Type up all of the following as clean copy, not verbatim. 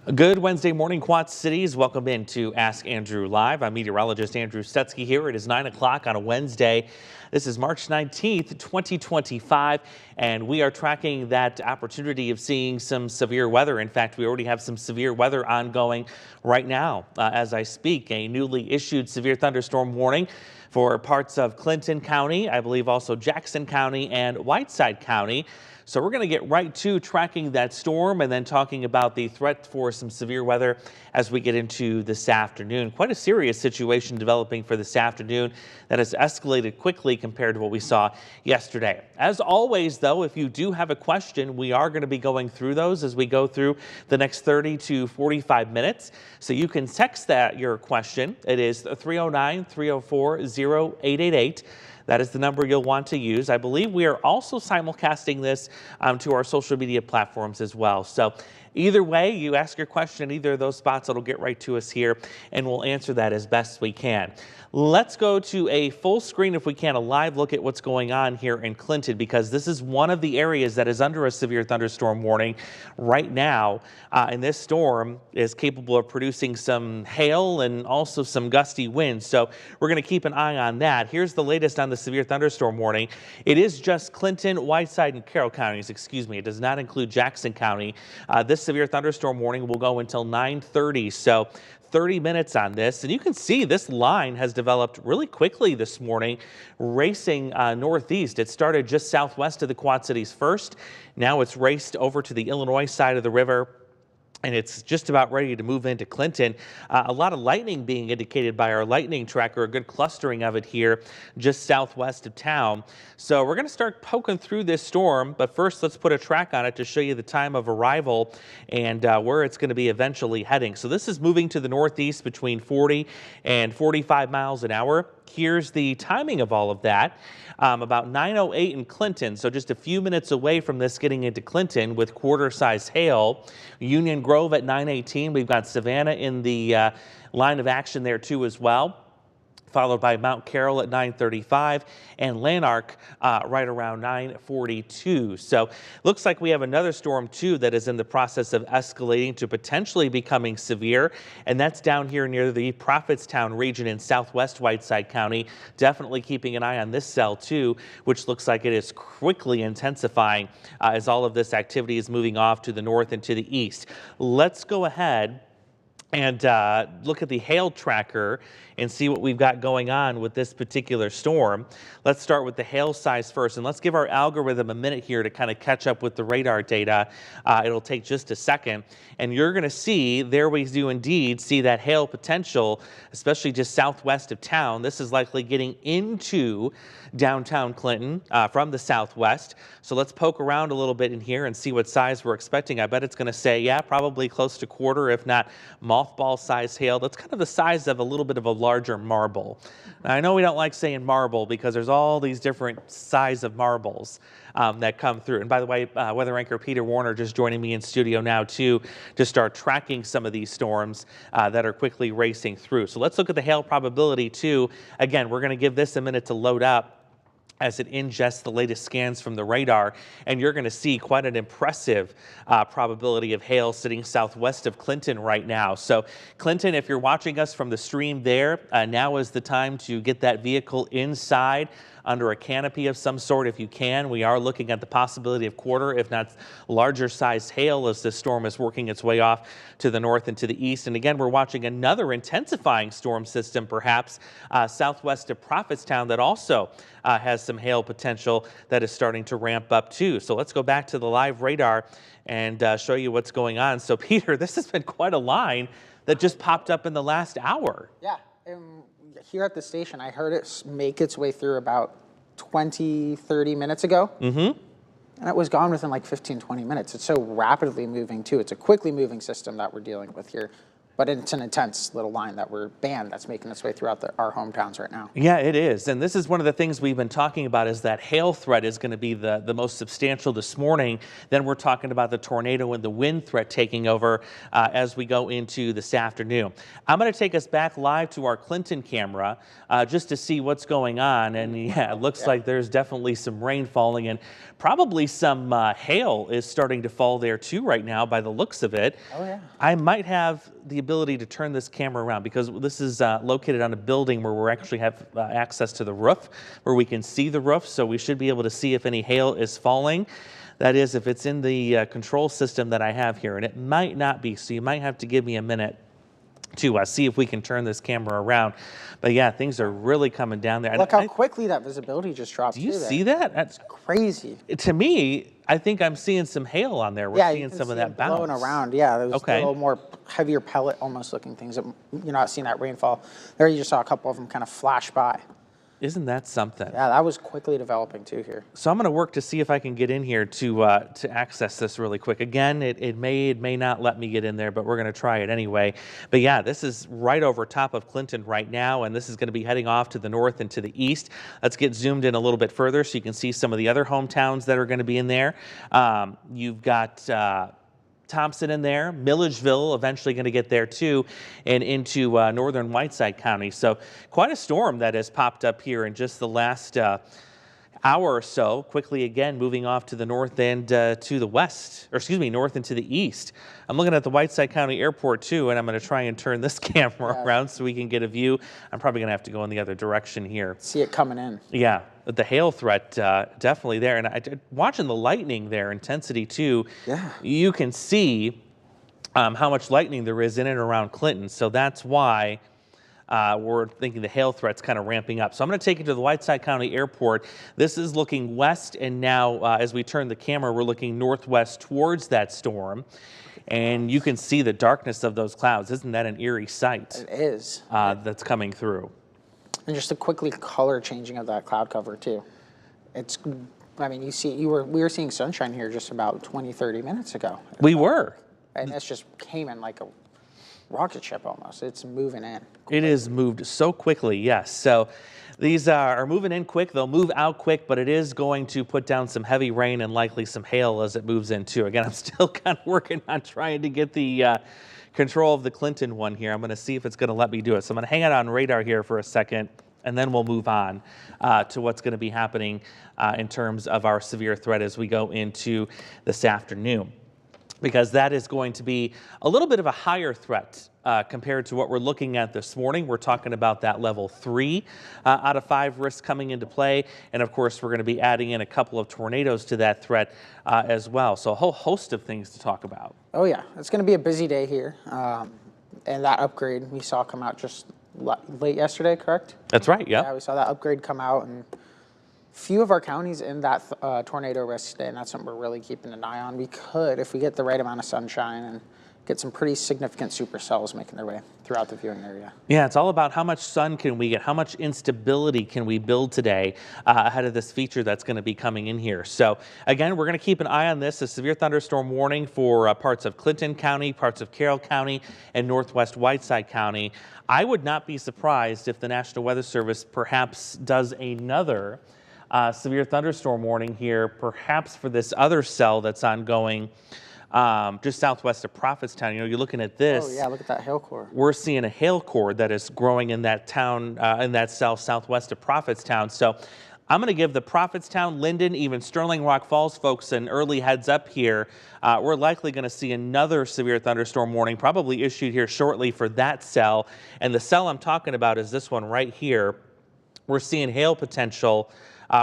A good Wednesday morning, Quad Cities. Welcome in to Ask Andrew Live. I'm meteorologist Andrew Stutzke here. It is 9 o'clock on a Wednesday. This is March 19th, 2025, and we are tracking that opportunity of seeing some severe weather. In fact, we already have some severe weather ongoing right now as I speak. A newly issued severe thunderstorm warning for parts of Clinton County, I believe also Jackson County and Whiteside County. So we're going to get right to tracking that storm and then talking about the threat for some severe weather as we get into this afternoon. Quite a serious situation developing for this afternoon that has escalated quickly compared to what we saw yesterday. As always, though, if you do have a question, we are going to be going through those as we go through the next 30 to 45 minutes. So you can text your question. It is 309-304-0888. That is the number you'll want to use. I believe we are also simulcasting this to our social media platforms as well. So either way, you ask your question in either of those spots, it'll get right to us here, and we'll answer that as best we can. Let's go to a full screen, if we can, a live look at what's going on here in Clinton, because this is one of the areas that is under a severe thunderstorm warning right now. And this storm is capable of producing some hail and also some gusty winds. So we're going to keep an eye on that. Here's the latest on the severe thunderstorm warning. It is just Clinton, Whiteside, and Carroll counties. Excuse me. It does not include Jackson County. This severe thunderstorm warning will go until 9:30. So 30 minutes on this, and you can see this line has developed really quickly this morning, racing northeast. It started just southwest of the Quad Cities first. Now it's raced over to the Illinois side of the river, and it's just about ready to move into Clinton. A lot of lightning being indicated by our lightning tracker, a good clustering of it here just southwest of town. So we're going to start poking through this storm, but first let's put a track on it to show you the time of arrival and where it's going to be eventually heading. So this is moving to the northeast between 40 and 45 miles an hour. Here's the timing of all of that. About 9:08 in Clinton, so just a few minutes away from this getting into Clinton with quarter-size hail. Union Grove at 9:18. We've got Savannah in the line of action there too as well, followed by Mount Carroll at 9:35 and Lanark right around 9:42. So looks like we have another storm too that is in the process of escalating to potentially becoming severe, and that's down here near the Prophetstown region in southwest Whiteside County. Definitely keeping an eye on this cell too, which looks like it is quickly intensifying as all of this activity is moving off to the north and to the east. Let's go ahead and look at the hail tracker and see what we've got going on with this particular storm. Let's start with the hail size first, and let's give our algorithm a minute here to kind of catch up with the radar data. It'll take just a second, and you're going to see there we do indeed see that hail potential, especially just southwest of town. This is likely getting into downtown Clinton from the southwest. So let's poke around a little bit in here and see what size we're expecting. I bet it's going to say, yeah, probably close to quarter, if not mothball size hail. That's kind of the size of a little bit of a larger marble. Now, I know we don't like saying marble because there's all these different size of marbles that come through. And by the way, weather anchor Peter Warner just joining me in studio now too to start tracking some of these storms that are quickly racing through. So let's look at the hail probability too. Again, we're going to give this a minute to load up as it ingests the latest scans from the radar, and you're going to see quite an impressive probability of hail sitting southwest of Clinton right now. So Clinton, if you're watching us from the stream there, now is the time to get that vehicle inside under a canopy of some sort if you can. We are looking at the possibility of quarter, if not larger size hail as this storm is working its way off to the north and to the east. And again, we're watching another intensifying storm system perhaps southwest of Prophetstown that also has some hail potential that is starting to ramp up too. So let's go back to the live radar and show you what's going on. So Peter, this has been quite a line that just popped up in the last hour. Yeah. Here at the station, I heard it make its way through about 20, 30 minutes ago. And it was gone within like 15, 20 minutes. It's so rapidly moving too. It's a quickly moving system that we're dealing with here. but it's an intense little line that we're banned that's making its way throughout our hometowns right now. Yeah, it is. And this is one of the things we've been talking about, is that hail threat is going to be the most substantial this morning. Then we're talking about the tornado and the wind threat taking over as we go into this afternoon. I'm going to take us back live to our Clinton camera just to see what's going on. And yeah, it looks like there's definitely some rain falling, and probably some hail is starting to fall there too right now by the looks of it. Oh, yeah. I might have the ability to turn this camera around, because this is located on a building where we actually have access to the roof, where we can see the roof. So we should be able to see if any hail is falling. That is, if it's in the control system that I have here, and it might not be. So you might have to give me a minute to see if we can turn this camera around. But yeah, things are really coming down there. Look how quickly that visibility just dropped. Do you see that? That's crazy. To me, I think I'm seeing some hail on there. We're seeing some of that bounce. Blowing around. Yeah, there's okay. a little more heavier pellet almost looking things. You're not seeing that rainfall. There you just saw a couple of them kind of flash by. Isn't that something? Yeah, that was quickly developing too here. So I'm going to work to see if I can get in here to access this really quick. Again, it may not let me get in there, but we're going to try it anyway. But yeah, this is right over top of Clinton right now, and this is going to be heading off to the north and to the east. Let's get zoomed in a little bit further so you can see some of the other hometowns that are going to be in there. You've got Thompson in there, Milledgeville eventually going to get there too, and into northern Whiteside County. So quite a storm that has popped up here in just the last hour or so. Quickly again moving off to the north and to the west, or excuse me, north and to the east. I'm looking at the Whiteside County Airport too, and I'm going to try and turn this camera around so we can get a view. I'm probably going to have to go in the other direction here. See it coming in. Yeah, the hail threat definitely there, and watching the lightning there, intensity too. Yeah, you can see how much lightning there is in and around Clinton. So that's why we're thinking the hail threat's kind of ramping up. So I'm going to take you to the Whiteside County Airport. This is looking west, and now as we turn the camera, we're looking northwest towards that storm. And you can see the darkness of those clouds. Isn't that an eerie sight? It is. That's coming through. And just the quickly color changing of that cloud cover too. It's, I mean, we were seeing sunshine here just about 20, 30 minutes ago. We were. And this just came in like a rocket ship almost. It's moving in. It is moved so quickly, yes. So these are moving in quick. They'll move out quick, but it is going to put down some heavy rain and likely some hail as it moves in too. Again, I'm still kind of working on trying to get the control of the Clinton one here. I'm going to see if it's going to let me do it. So I'm going to hang it on radar here for a second, and then we'll move on to what's going to be happening in terms of our severe threat as we go into this afternoon, because that is going to be a little bit of a higher threat compared to what we're looking at this morning. We're talking about that level 3 out of 5 risk coming into play. And of course, we're going to be adding in a couple of tornadoes to that threat as well. So a whole host of things to talk about. Oh yeah, it's going to be a busy day here. And that upgrade we saw come out just late yesterday, correct? That's right, yeah. Yeah, we saw that upgrade come out, and few of our counties in that tornado risk today, and that's something we're really keeping an eye on. We could, if we get the right amount of sunshine, and get some pretty significant supercells making their way throughout the viewing area. Yeah, it's all about how much sun can we get, how much instability can we build today ahead of this feature that's going to be coming in here. So again, we're going to keep an eye on this. A severe thunderstorm warning for parts of Clinton County, parts of Carroll County, and northwest Whiteside County. I would not be surprised if the National Weather Service perhaps does another severe thunderstorm warning here, perhaps for this other cell that's ongoing just southwest of Prophetstown. You know, you're looking at this. Oh yeah, look at that hail core. We're seeing a hail core that is growing in that town, in that cell southwest of Prophetstown. So I'm going to give the Prophetstown, Linden, even Sterling Rock Falls folks an early heads up here. We're likely going to see another severe thunderstorm warning probably issued here shortly for that cell. And the cell I'm talking about is this one right here. We're seeing hail potential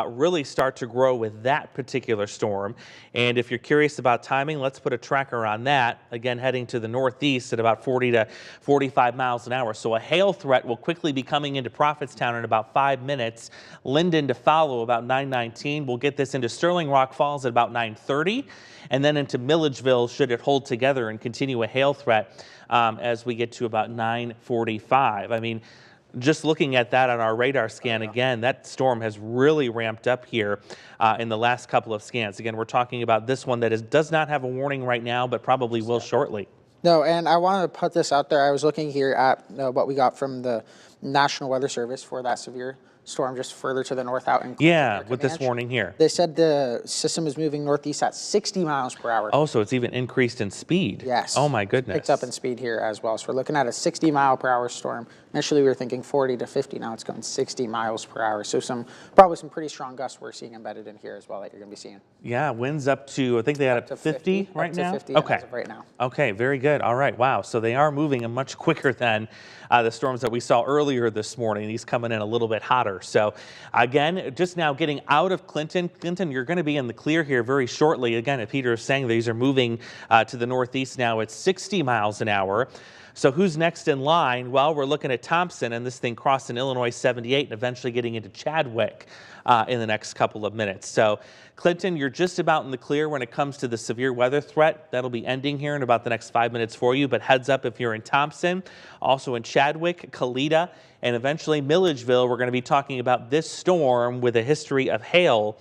really start to grow with that particular storm. And if you're curious about timing, let's put a tracker on that. Again, heading to the northeast at about 40 to 45 miles an hour. So a hail threat will quickly be coming into Prophetstown in about 5 minutes. Linden to follow about 9:19. We'll get this into Sterling Rock Falls at about 9:30. And then into Milledgeville should it hold together and continue a hail threat as we get to about 9:45. I mean, just looking at that on our radar scan again, that storm has really ramped up here in the last couple of scans. Again, we're talking about this one that does not have a warning right now, but probably will shortly. No, and I wanted to put this out there. I was looking here at what we got from the National Weather Service for that severe storm just further to the north out in Clinton Yeah, near with this Comanche. warning here. They said the system is moving northeast at 60 miles per hour. Oh, so it's even increased in speed. Yes. Oh my goodness. Picked up in speed here as well. So we're looking at a 60-mile-per-hour storm. Initially, we were thinking 40 to 50. Now it's going 60 miles per hour. So probably some pretty strong gusts we're seeing embedded in here as well that you're going to be seeing. Yeah, winds up to, I think they had up to 50 right now? Up to 50 okay. as of right now. Okay, very good. All right, wow. So they are moving much quicker than the storms that we saw earlier this morning. These coming in a little bit hotter. So again, just now getting out of Clinton. Clinton, you're going to be in the clear here very shortly. Again, as Peter is saying, these are moving to the northeast now at 60 miles an hour. So who's next in line? Well, we're looking at Thompson, and this thing crossing Illinois 78 and eventually getting into Chadwick in the next couple of minutes. So Clinton, you're just about in the clear when it comes to the severe weather threat. That'll be ending here in about the next 5 minutes for you. But heads up if you're in Thompson, also in Chadwick, Kalita, and eventually Milledgeville. We're going to be talking about this storm with a history of hail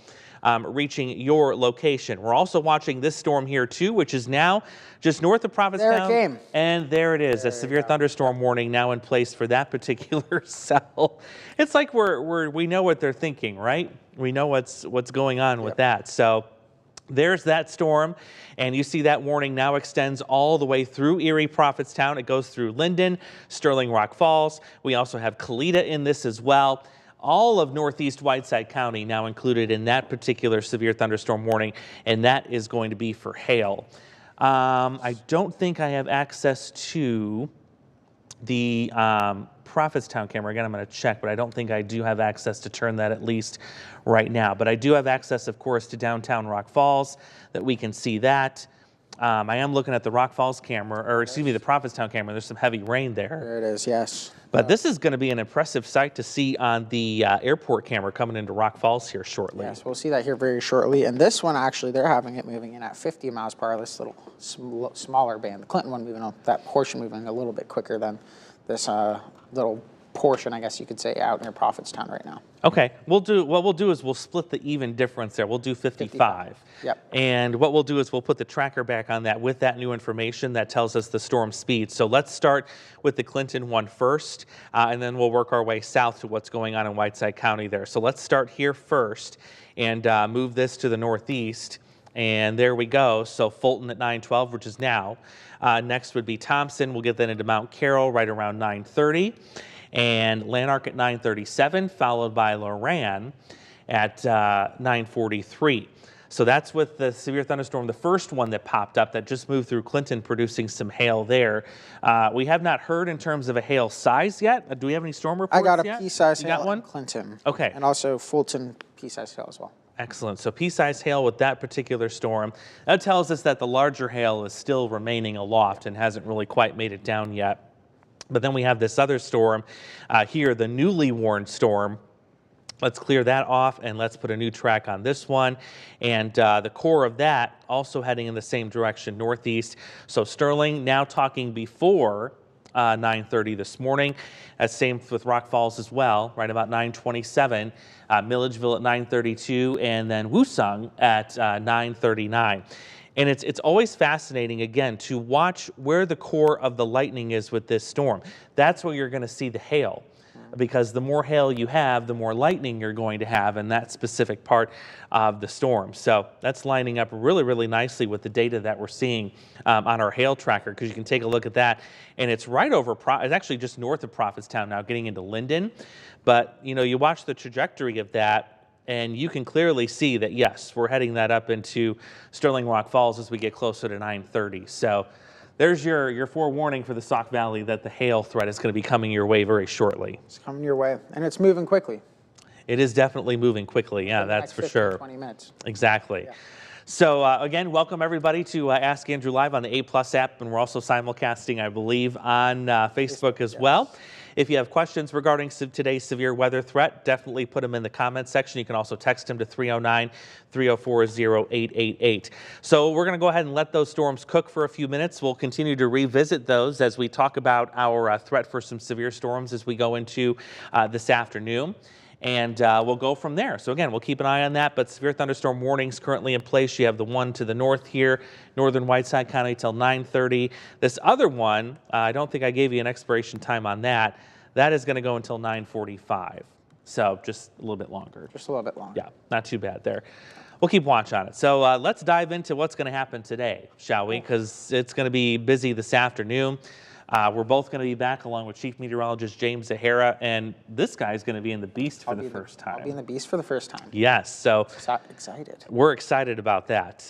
reaching your location. We're also watching this storm here too, which is now just north of Provincetown. There it came. And there it is, a severe thunderstorm warning now in place for that particular cell. It's like we know what they're thinking, right? We know what's going on with that. So there's that storm, and you see that warning now extends all the way through Erie, Prophetstown. It goes through Linden, Sterling Rock Falls. We also have Kalita in this as well. All of northeast Whiteside County now included in that particular severe thunderstorm warning, and that is going to be for hail. I don't think I have access to the Prophetstown camera. Again, I'm going to check, but I don't think I do have access to turn that at least right now. But I do have access, of course, to downtown Rock Falls, that we can see that. I am looking at the Rock Falls camera, or excuse me, the Prophetstown camera. There's some heavy rain there. There it is, yes. But this is going to be an impressive sight to see on the airport camera coming into Rock Falls here shortly. Yes, we'll see that here very shortly. And this one, actually, they're having it moving in at 50 miles per hour, this little smaller band. The Clinton one moving on, that portion moving a little bit quicker than this little portion, I guess you could say, out near Prophetstown right now. Okay, what we'll do is we'll split the even difference there. We'll do 55. Yep. And what we'll do is we'll put the tracker back on that with that new information that tells us the storm speed. So let's start with the Clinton one first, and then we'll work our way south to what's going on in Whiteside County there. So let's start here first and move this to the northeast. And there we go. So Fulton at 9:12, which is now. Next would be Thompson. We'll get that into Mount Carroll right around 9:30. And Lanark at 9:37, followed by Loran at 9:43. So that's with the severe thunderstorm, the first one that popped up that just moved through Clinton, producing some hail there. We have not heard in terms of a hail size yet. Do we have any storm reports yet? I got a pea-sized hail in Clinton. Okay. And also Fulton pea-sized hail as well. Excellent. So pea-sized hail with that particular storm. That tells us that the larger hail is still remaining aloft and hasn't really quite made it down yet. But then we have this other storm here, the newly warned storm. Let's clear that off and let's put a new track on this one. And the core of that also heading in the same direction, northeast. So Sterling now talking before 9:30 this morning. Same with Rock Falls as well, right about 9:27. Milledgeville at 9:32, and then Woosung at 9:39. And it's always fascinating, again, to watch where the core of the lightning is with this storm. That's where you're going to see the hail, because the more hail you have, the more lightning you're going to have in that specific part of the storm. So that's lining up really, really nicely with the data that we're seeing on our hail tracker, because you can take a look at that, and it's right over, it's actually just north of Prophetstown now, getting into Linden. But, you know, you watch the trajectory of that, and you can clearly see that, yes, we're heading that up into Sterling Rock Falls as we get closer to 9:30. So there's your forewarning for the Sauk Valley that the hail threat is going to be coming your way very shortly. It's coming your way, and it's moving quickly. It is definitely moving quickly. Yeah, that's for sure. 20 minutes. Exactly. Yeah. So again, welcome everybody to Ask Andrew Live on the A+ app, and we're also simulcasting, I believe, on Facebook as well. If you have questions regarding today's severe weather threat, definitely put them in the comments section. You can also text them to 309-304-0888. So we're going to go ahead and let those storms cook for a few minutes. We'll continue to revisit those as we talk about our threat for some severe storms as we go into this afternoon. and we'll go from there. So again, we'll keep an eye on that, but severe thunderstorm warnings currently in place. You have the one to the north here, northern Whiteside County till 9:30. This other one, I don't think I gave you an expiration time on that. That is going to go until 9:45. So just a little bit longer. Just a little bit longer. Yeah, not too bad there. We'll keep watch on it. So let's dive into what's going to happen today, shall we? Because it's going to be busy this afternoon. We're both going to be back along with Chief Meteorologist James Zahara, and this guy's going to be in the Beast for the first time. I'll be in the Beast for the first time. Yes, so excited. We're excited about that.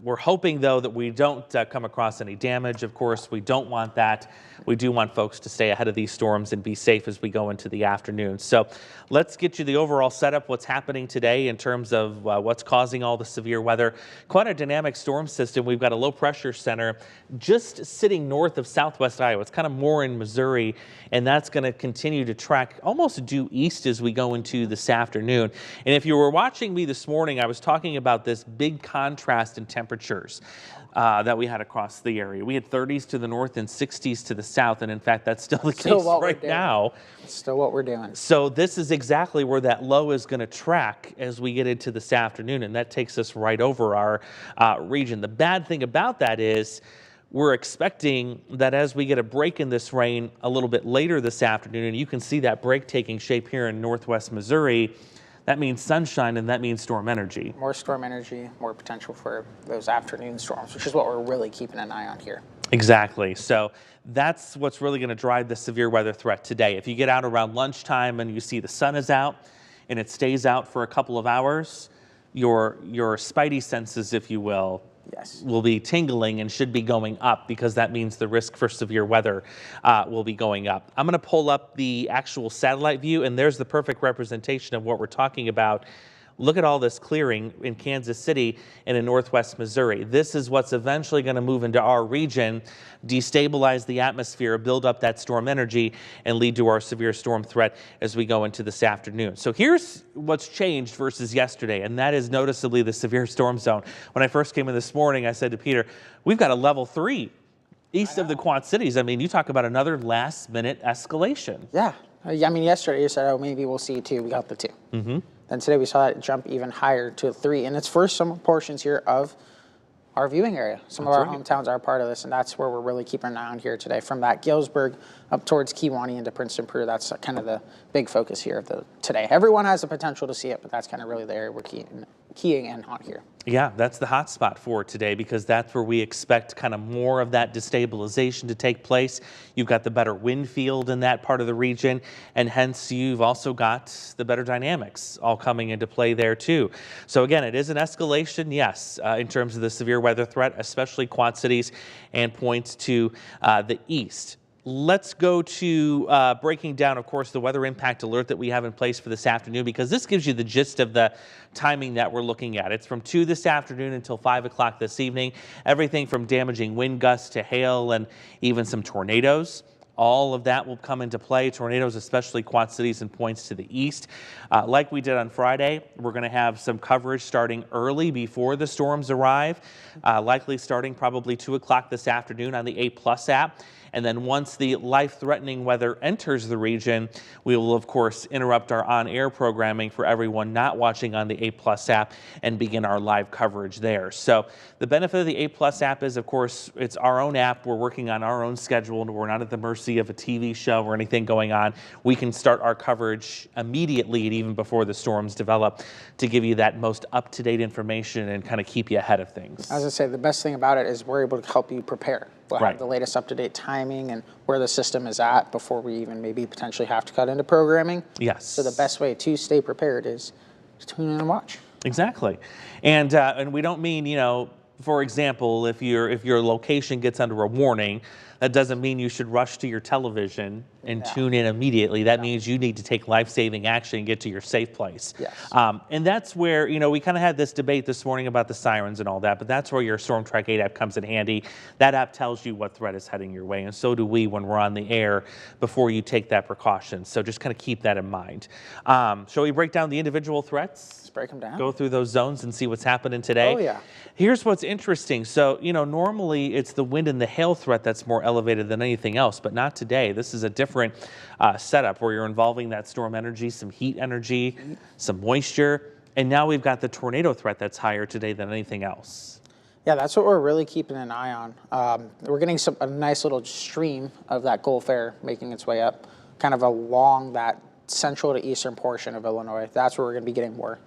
We're hoping, though, that we don't come across any damage. Of course, we don't want that. We do want folks to stay ahead of these storms and be safe as we go into the afternoon. So let's get you the overall setup, what's happening today in terms of what's causing all the severe weather. Quite a dynamic storm system. We've got a low pressure center just sitting north of southwest Iowa. It's kind of more in Missouri, and that's going to continue to track almost due east as we go into this afternoon. And if you were watching me this morning, I was talking about this big contrast in temperatures that we had across the area. We had 30s to the north and 60s to the south, and in fact, that's still the case right now. Still what we're doing. So this is exactly where that low is going to track as we get into this afternoon, and that takes us right over our region. The bad thing about that is we're expecting that as we get a break in this rain a little bit later this afternoon, and you can see that break taking shape here in northwest Missouri, that means sunshine, and that means storm energy. More storm energy, more potential for those afternoon storms, which is what we're really keeping an eye on here. Exactly. So that's what's really going to drive the severe weather threat today. If you get out around lunchtime and you see the sun is out and it stays out for a couple of hours, your spidey senses, if you will, will be tingling and should be going up, because that means the risk for severe weather will be going up. I'm going to pull up the actual satellite view, and there's the perfect representation of what we're talking about. Look at all this clearing in Kansas City and in northwest Missouri. This is what's eventually going to move into our region, destabilize the atmosphere, build up that storm energy, and lead to our severe storm threat as we go into this afternoon. So here's what's changed versus yesterday, and that is noticeably the severe storm zone. When I first came in this morning, I said to Peter, we've got a level 3 east of the Quad Cities. I mean, you talk about another last-minute escalation. Yeah. I mean, yesterday you said, oh, maybe we'll see 2. We got the 2. Mm-hmm. Then today we saw it jump even higher to 3. And it's for some portions here of our viewing area. Some of our hometowns are part of this, and that's where we're really keeping an eye on here today. From that Galesburg up towards Kewaunee into Princeton, Peru, that's kind of the big focus here of today. Everyone has the potential to see it, but that's kind of really the area we're keying in on here. Yeah, that's the hot spot for today, because that's where we expect kind of more of that destabilization to take place. You've got the better wind field in that part of the region, and hence you've also got the better dynamics all coming into play there too. So again, it is an escalation, yes, in terms of the severe weather threat, especially Quad Cities and points to the east. Let's go to breaking down, of course, the weather impact alert that we have in place for this afternoon, because this gives you the gist of the timing that we're looking at. It's from 2 this afternoon until 5 o'clock this evening. Everything from damaging wind gusts to hail and even some tornadoes. All of that will come into play. Tornadoes, especially Quad Cities and points to the east. Like we did on Friday, we're going to have some coverage starting early before the storms arrive, likely starting probably 2 o'clock this afternoon on the 8+ app. And then once the life-threatening weather enters the region, we will, of course, interrupt our on-air programming for everyone not watching on the 8+ app and begin our live coverage there. So the benefit of the 8+ app is, of course, it's our own app. We're working on our own schedule, and we're not at the mercy of a TV show or anything going on. We can start our coverage immediately and even before the storms develop to give you that most up-to-date information and kind of keep you ahead of things. As I say, the best thing about it is we're able to help you prepare. We'll have the latest up-to-date timing and where the system is at before we even maybe potentially have to cut into programming. Yes. So the best way to stay prepared is to tune in and watch. Exactly. And we don't mean, you know, for example, if your location gets under a warning, that doesn't mean you should rush to your television and tune in immediately. That means you need to take life-saving action and get to your safe place. Yes. And that's where, you know, we kind of had this debate this morning about the sirens and all that, but that's where your Storm Track 8 app comes in handy. That app tells you what threat is heading your way, and so do we when we're on the air before you take that precaution. So just kind of keep that in mind. Shall we break down the individual threats? Let's break them down. Go through those zones and see what's happening today. Oh, yeah. Here's what's interesting. So, you know, normally it's the wind and the hail threat that's more elevated than anything else, but not today. This is a different setup where you're involving that storm energy, some heat energy, some moisture, and now we've got the tornado threat that's higher today than anything else. Yeah, that's what we're really keeping an eye on. We're getting a nice little stream of that Gulf air making its way up, kind of along that central to eastern portion of Illinois. That's where we're going to be getting more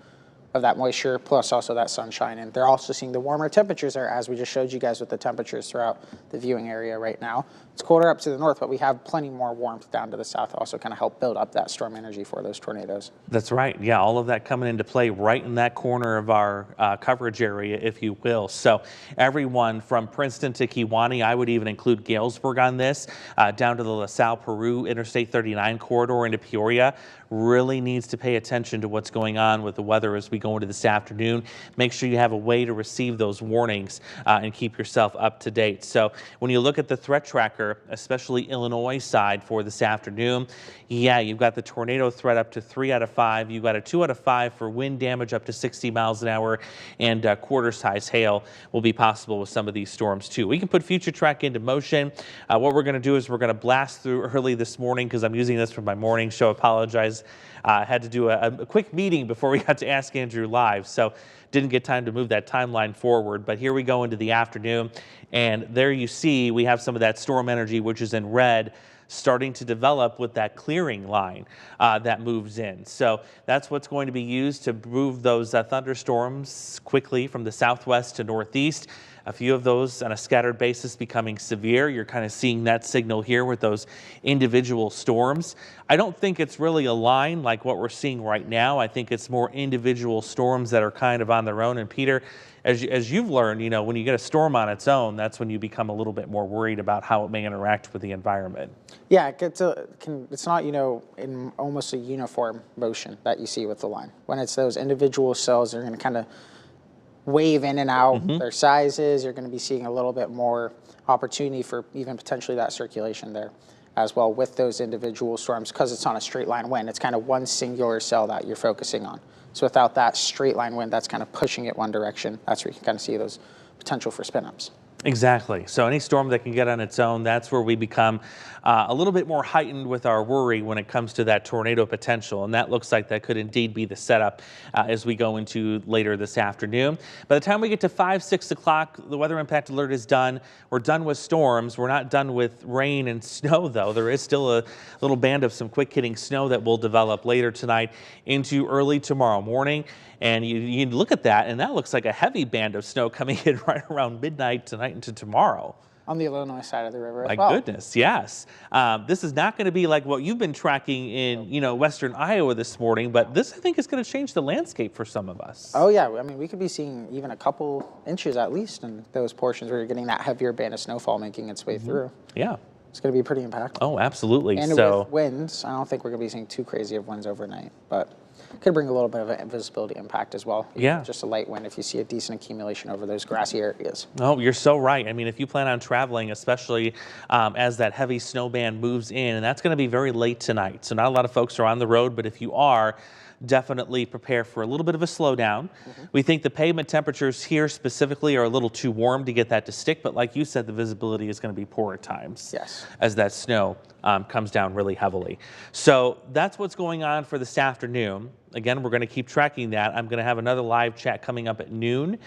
of that moisture, plus also that sunshine. And they're also seeing the warmer temperatures there, as we just showed you guys with the temperatures throughout the viewing area right now. It's colder up to the north, but we have plenty more warmth down to the south to also kind of help build up that storm energy for those tornadoes. That's right. Yeah, all of that coming into play right in that corner of our coverage area, if you will. So everyone from Princeton to Kewanee, I would even include Galesburg on this, down to the LaSalle, Peru, Interstate 39 corridor into Peoria, really needs to pay attention to what's going on with the weather as we go into this afternoon. Make sure you have a way to receive those warnings and keep yourself up to date. So when you look at the threat tracker, especially Illinois side for this afternoon, yeah, you've got the tornado threat up to 3 out of 5. You've got a 2 out of 5 for wind damage up to 60 miles an hour, and quarter-size hail will be possible with some of these storms too. We can put future track into motion. What we're going to do is we're going to blast through early this morning because I'm using this for my morning show. Apologize. Had to do a quick meeting before we got to Ask Andrew Live, so didn't get time to move that timeline forward. But here we go into the afternoon, and there you see we have some of that storm energy, which is in red, starting to develop with that clearing line that moves in. So that's what's going to be used to move those thunderstorms quickly from the southwest to northeast. A few of those on a scattered basis becoming severe. You're kind of seeing that signal here with those individual storms. I don't think it's really a line like what we're seeing right now. I think it's more individual storms that are kind of on their own. And Peter, as you've learned, you know, when you get a storm on its own, that's when you become a little bit more worried about how it may interact with the environment. Yeah, It's not, you know, in almost a uniform motion that you see with the line. When it's those individual cells, they're going to kind of wave in and out their sizes. You're going to be seeing a little bit more opportunity for even potentially that circulation there as well with those individual storms, because it's on a straight line wind. It's kind of one singular cell that you're focusing on. So without that straight line wind that's kind of pushing it one direction, that's where you can kind of see those potential for spin-ups. Exactly. So any storm that can get on its own, that's where we become a little bit more heightened with our worry when it comes to that tornado potential. And that looks like that could indeed be the setup as we go into later this afternoon. By the time we get to 5, 6 o'clock, the weather impact alert is done. We're done with storms. We're not done with rain and snow, though. There is still a little band of some quick hitting snow that will develop later tonight into early tomorrow morning. And you look at that, and that looks like a heavy band of snow coming in right around midnight tonight into tomorrow. On the Illinois side of the river as well. My goodness, yes. This is not going to be like what you've been tracking in, you know, western Iowa this morning, but this, I think, is going to change the landscape for some of us. Oh, yeah. I mean, we could be seeing even a couple inches at least in those portions where you're getting that heavier band of snowfall making its way through. Yeah. It's going to be pretty impactful. Oh, absolutely. And with winds, I don't think we're going to be seeing too crazy of winds overnight, but could bring a little bit of a visibility impact as well. Yeah. Just a light wind if you see a decent accumulation over those grassy areas. Oh, you're so right. I mean, if you plan on traveling, especially as that heavy snow band moves in, and that's going to be very late tonight. So not a lot of folks are on the road, but if you are, definitely prepare for a little bit of a slowdown. We think the pavement temperatures here specifically are a little too warm to get that to stick, but like you said, the visibility is going to be poor at times. Yes. As that snow comes down really heavily. So that's what's going on for this afternoon. Again, we're going to keep tracking that. I'm going to have another live chat coming up at noon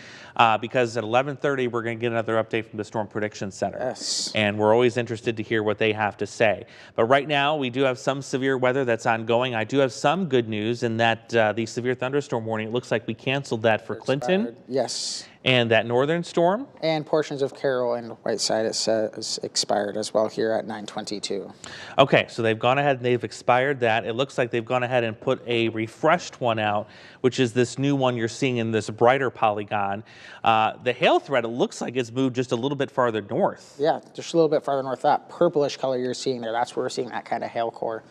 because at 11:30 we're going to get another update from the Storm Prediction Center. Yes. And we're always interested to hear what they have to say. But right now we do have some severe weather that's ongoing. I do have some good news in that the severe thunderstorm warning, it looks like we canceled that for Clinton. Yes. And that northern storm? And portions of Carroll and Whiteside, it says expired as well here at 9:22. Okay, so they've gone ahead and they've expired that. It looks like they've gone ahead and put a refreshed one out, which is this new one you're seeing in this brighter polygon. The hail threat, it looks like it's moved just a little bit farther north. Yeah, just a little bit farther north. That purplish color you're seeing there, that's where we're seeing that kind of hail core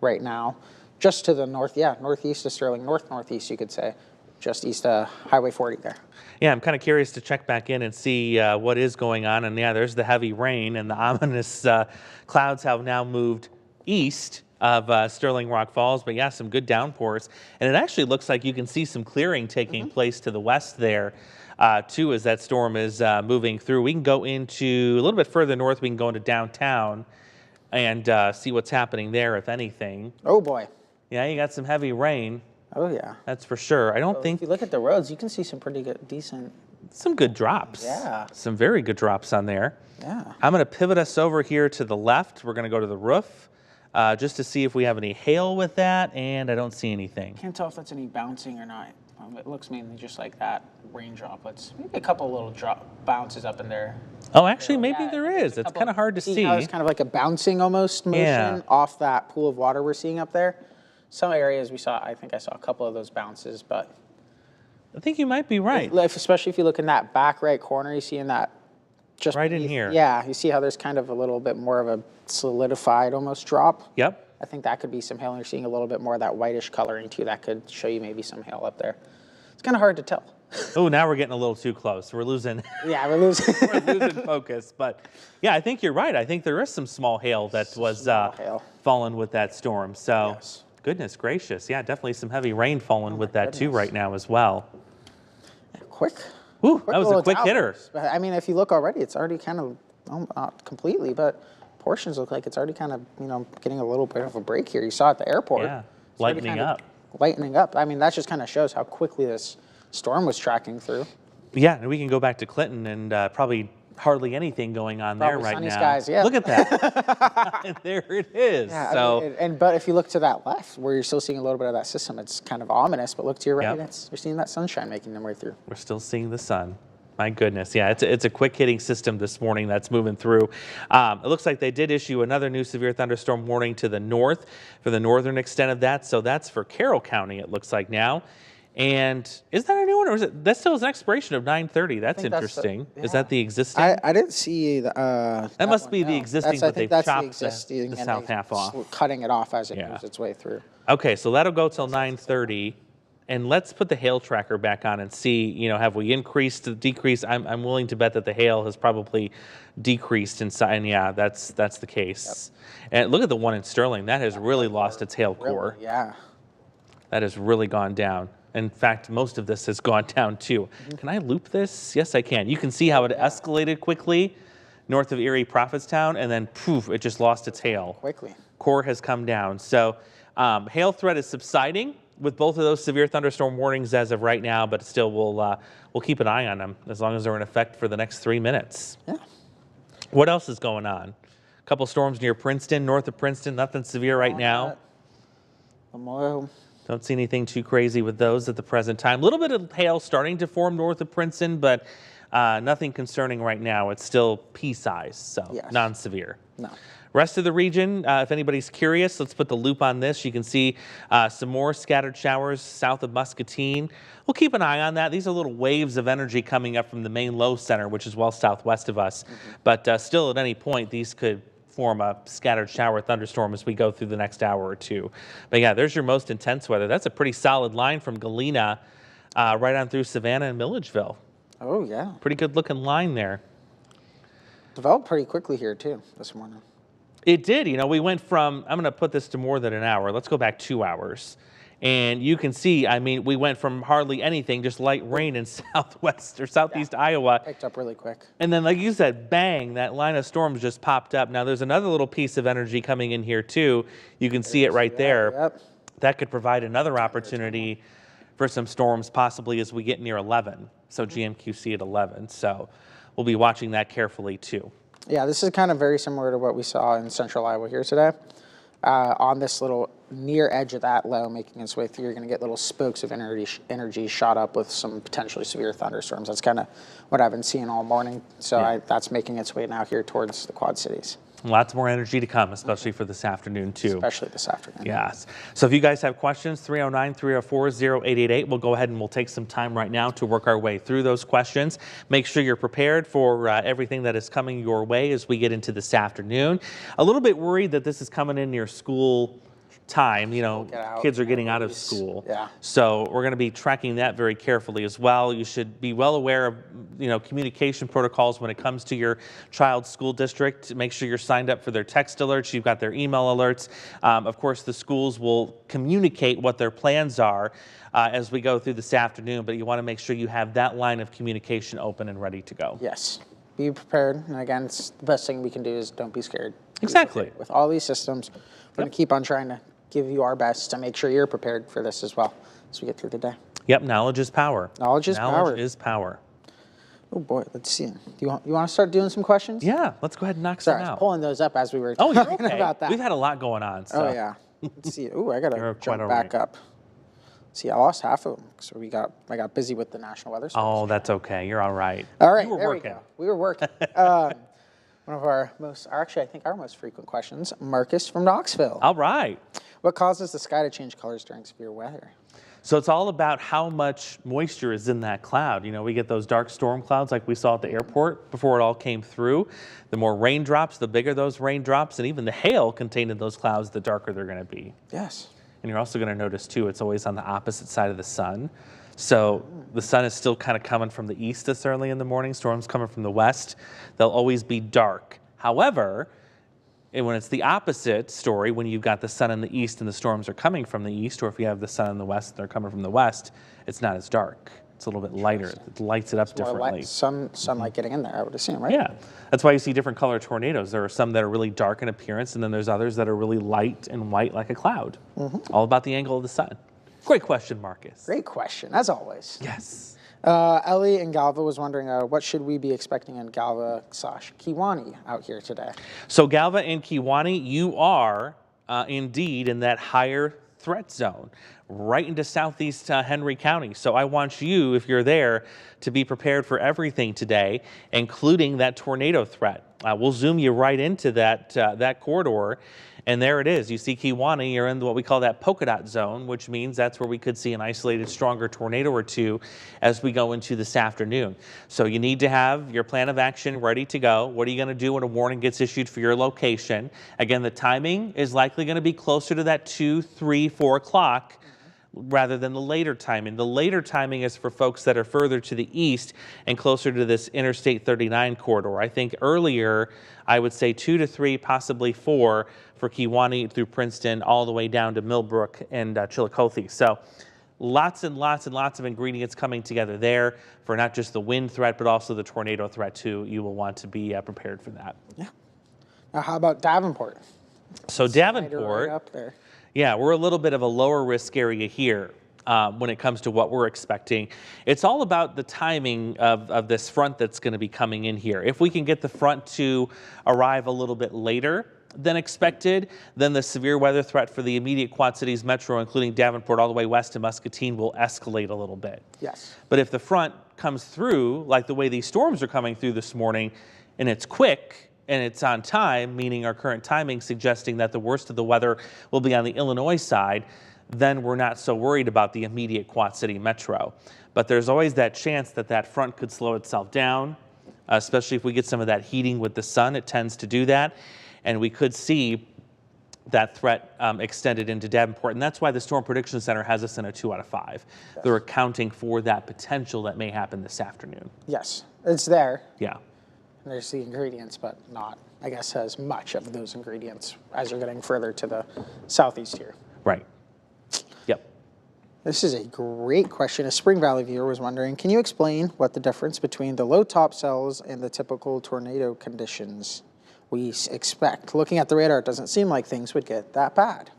right now. Just to the north, yeah, northeast of Sterling, northeast you could say. Just east of Highway 40 there. Yeah, I'm kind of curious to check back in and see what is going on. And yeah, there's the heavy rain, and the ominous clouds have now moved east of Sterling Rock Falls. But yeah, some good downpours. And it actually looks like you can see some clearing taking place to the west there too, as that storm is moving through. We can go into a little bit further north. We can go into downtown and see what's happening there, if anything. Oh boy. Yeah, you got some heavy rain. Oh yeah. That's for sure. I don't think If you look at the roads, you can see some pretty good, decent. some good drops. Yeah. Some very good drops on there. Yeah. I'm going to pivot us over here to the left. We're going to go to the roof just to see if we have any hail with that, and I don't see anything. Can't tell if that's any bouncing or not. It looks mainly just like that, rain droplets. Maybe a couple little bounces up in there. Oh, actually, maybe Yeah, there there's is. a It's couple- kind of hard to see. How it's kind of like a bouncing almost motion Yeah. off that pool of water we're seeing up there. Some areas I think I saw a couple of those bounces, but I think you might be right. especially if you look in that back right corner, you see in that just Right in beneath- here. Yeah, you see how there's kind of a little bit more of a solidified almost drop. Yep. I think that could be some hail, and you're seeing a little bit more of that whitish coloring too. That could show you maybe some hail up there. It's kind of hard to tell. Oh, now we're getting a little too close. We're losing, Yeah, we're losing. we're losing focus. But yeah, I think you're right. I think there is some small hail that was Small hail. falling with that storm. So Yes. goodness gracious. Yeah, definitely some heavy rain falling with that too goodness. right now as well. Quick. Woo, that was a little quick hitter. downburst. But I mean, if you look already, it's already kind of not completely, but portions look like it's already kind of getting a little bit of a break here. You saw at the airport. Yeah, It's already lightening kind of up. Lightening up. I mean, that just kind of shows how quickly this storm was tracking through. Yeah, and we can go back to Clinton and probably hardly anything going on there Probably right sunny now. skies, yeah. Look at that. There it is. Yeah, So I mean, but if you look to that left, where you're still seeing a little bit of that system, it's kind of ominous. But look to your right, Yep. you're seeing that sunshine making their way through. we're still seeing the sun. My goodness. Yeah, it's a quick hitting system this morning that's moving through. It looks like they did issue another new severe thunderstorm warning to the north for the northern extent of that. So that's for Carroll County, it looks like now. And is that a new one, or is it? That still is an expiration of 9:30. That's think that's the- interesting. Is yeah. that the existing? I didn't see that must one, be the no. existing, I but think they've that's chopped the existing the and south they've half off. cutting it off as it Yeah. moves its way through. Okay, so that'll go till 9:30, and let's put the hail tracker back on and see. Have we increased or decreased? I'm willing to bet that the hail has probably decreased in size. And yeah, that's the case. And look at the one in Sterling. That has really lost its hail core. Really, yeah. That has really gone down. In fact, most of this has gone down too. Can I loop this? Yes, I can. You can see how it escalated quickly north of Erie Prophetstown, and then poof, it just lost its hail. Quickly. Core has come down. So hail threat is subsiding with both of those severe thunderstorm warnings as of right now, but still we'll keep an eye on them as long as they're in effect for the next 3 minutes. Yeah. What else is going on? A couple storms near Princeton, north of Princeton, nothing severe right now. Memorial. Don't see anything too crazy with those at the present time. A little bit of hail starting to form north of Princeton, but nothing concerning right now. It's still pea size, so Yes. non-severe. No. Rest of the region, if anybody's curious, let's put the loop on this. You can see some more scattered showers south of Muscatine. We'll keep an eye on that. These are little waves of energy coming up from the main low center, which is well southwest of us. But still, at any point, these could form a scattered shower thunderstorm as we go through the next hour or two. But yeah, there's your most intense weather. That's a pretty solid line from Galena right on through Savannah and Milledgeville. Oh, yeah. Pretty good looking line there. Developed pretty quickly here, too, this morning. It did. We went from, I'm going to put this to more than an hour. Let's go back 2 hours. And you can see, we went from hardly anything, just light rain in southwest or southeast Iowa. Picked up really quick. And then, like you said, bang, that line of storms just popped up. Now, there's another little piece of energy coming in here, too. You can see it right there. Yep. That could provide another opportunity for some storms, possibly as we get near 11. So GMQC at 11. So we'll be watching that carefully, too. Yeah, this is kind of very similar to what we saw in central Iowa here today. On this little near edge of that low making its way through, you're going to get little spokes of energy shot up with some potentially severe thunderstorms. That's kind of what I've been seeing all morning. So that's making its way now here towards the Quad Cities. Lots more energy to come, especially for this afternoon, too. Especially this afternoon. Yes. So if you guys have questions, 309-304-0888. We'll go ahead and we'll take some time right now to work our way through those questions. Make sure you're prepared for everything that is coming your way as we get into this afternoon. A little bit worried that this is coming in near school time, get out, kids are getting out of release. school. Yeah. So we're going to be tracking that very carefully as well. You should be well aware of, communication protocols when it comes to your child's school district. Make sure you're signed up for their text alerts. You've got their email alerts. Of course, the schools will communicate what their plans are as we go through this afternoon, but you want to make sure you have that line of communication open and ready to go. Yes. Be prepared. And again, it's the best thing we can do is don't be scared. Exactly. With all these systems, we're going to keep on trying to give you our best to make sure you're prepared for this as well as we get through the day. Yep, knowledge is power. Knowledge is power. Knowledge is power. Oh boy, let's see. Do you want to start doing some questions? Yeah, let's go ahead and knock Sorry, some I was out. pulling those up as we were Oh, talking you're okay. about that. We've had a lot going on. So. Oh yeah. Let's see. Oh, I gotta You're jump quite back all right. up. See, I lost half of them, so I got busy with the National Weather Service. Oh, that's okay. You're all right. All right, You were there working. we go. We were working. One of our I think our most frequent questions, Marcus from Knoxville. All right. What causes the sky to change colors during severe weather? So it's all about how much moisture is in that cloud. We get those dark storm clouds like we saw at the airport before it all came through. The more raindrops, the bigger those raindrops, and even the hail contained in those clouds, the darker they're going to be. Yes. And you're also going to notice, too, it's always on the opposite side of the sun. So the sun is still kind of coming from the east this early in the morning. Storms coming from the west. They'll always be dark. However, when it's the opposite story, when you've got the sun in the east and the storms are coming from the east, or if you have the sun in the west and they're coming from the west, it's not as dark. It's a little bit lighter. It lights it up differently. Sunlight getting in there, I would assume, right? Yeah. That's why you see different color tornadoes. There are some that are really dark in appearance, and then there's others that are really light and white like a cloud. All about the angle of the sun. Great question, Marcus. Great question, as always. Yes. Ellie in Galva was wondering, what should we be expecting in Galva/Kewanee out here today? So Galva and Kewanee, you are indeed in that higher threat zone, right into southeast Henry County. So I want you, if you're there, to be prepared for everything today, including that tornado threat. We'll zoom you right into that corridor. And there it is. You see Kewanee, you're in what we call that polka dot zone, which means that's where we could see an isolated stronger tornado or two as we go into this afternoon. So you need to have your plan of action ready to go. What are you going to do when a warning gets issued for your location? Again, the timing is likely going to be closer to that 2, 3, 4 o'clock. Rather than the later timing. The later timing is for folks that are further to the east and closer to this Interstate 39 corridor. I think earlier, I would say 2 to 3, possibly 4 for Kewanee through Princeton, all the way down to Millbrook and Chillicothe. So lots and lots and lots of ingredients coming together there for not just the wind threat, but also the tornado threat too. You will want to be prepared for that. Yeah. Now, how about Davenport? So Davenport, right up there. Yeah, we're a little bit of a lower risk area here when it comes to what we're expecting. It's all about the timing of this front that's going to be coming in here. If we can get the front to arrive a little bit later than expected, then the severe weather threat for the immediate Quad Cities metro, including Davenport all the way west to Muscatine, will escalate a little bit. Yes. But if the front comes through like the way these storms are coming through this morning, and it's quick, and it's on time, meaning our current timing suggesting that the worst of the weather will be on the Illinois side, then we're not so worried about the immediate Quad City metro. But there's always that chance that that front could slow itself down, especially if we get some of that heating with the sun. It tends to do that. And we could see that threat extended into Davenport. And that's why the Storm Prediction Center has us in a 2 out of 5. Yes. They're accounting for that potential that may happen this afternoon. Yes, it's there. Yeah. And there's the ingredients, but not, I guess, as much of those ingredients as you're getting further to the southeast here. Right. Yep. This is a great question. A Spring Valley viewer was wondering, can you explain what the difference between the low top cells and the typical tornado conditions we expect? Looking at the radar, it doesn't seem like things would get that bad.